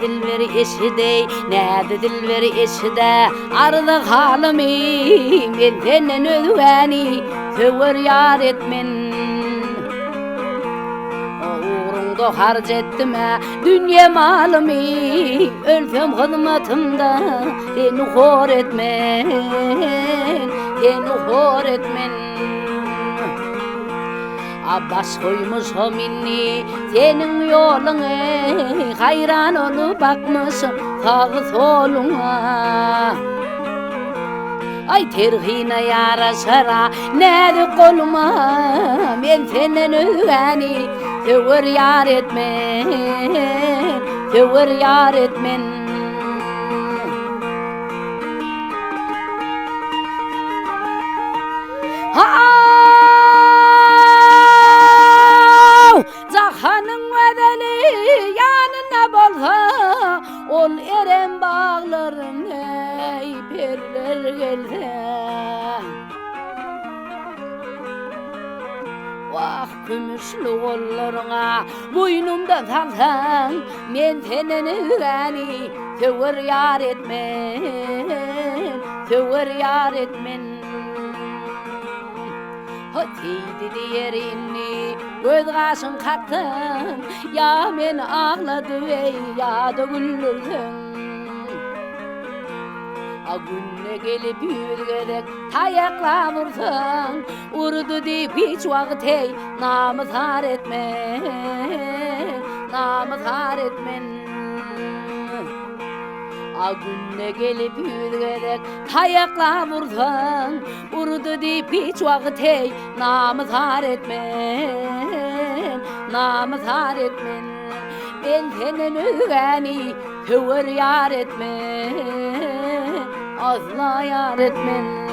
dilveri eşidey, näde dilveri eşide, arda halimi, men senden özgäni, söwer yar etmen. Uğrunda harc etme, dünya malimi, ölsem hizmetimde, seni hor etmen, seni hor etmen. Baş koymuşum inni senin yoluna, hayran olup bakmışım sağı soluna. Ay terhine yaraşara nedi koluma, men senden özgäni söwer yar etmen, söwer yar etmen. Cahanın bedeli yanına bolsa, ol eren bağlarım ey perler gelse. Vah kümüşlü kollarına boynumda salsan, men senden özgäni söwer yar etmen, söwer yar etmen. Hatiydi diyerini göz kaşın kaktın, ya men ağladı ey ya da güldürdün. Günne gelip yürgedek tayakla vursun, urdu deyip hiç vakit ey namız har etmen, namız har etmen. Günne gelip yürgedek tayakla vursun, urdu deyip hiç vakit ey namız har etmen, namız har etmen. Ben senden özgäni söwer yar etmen, asla yar etmen.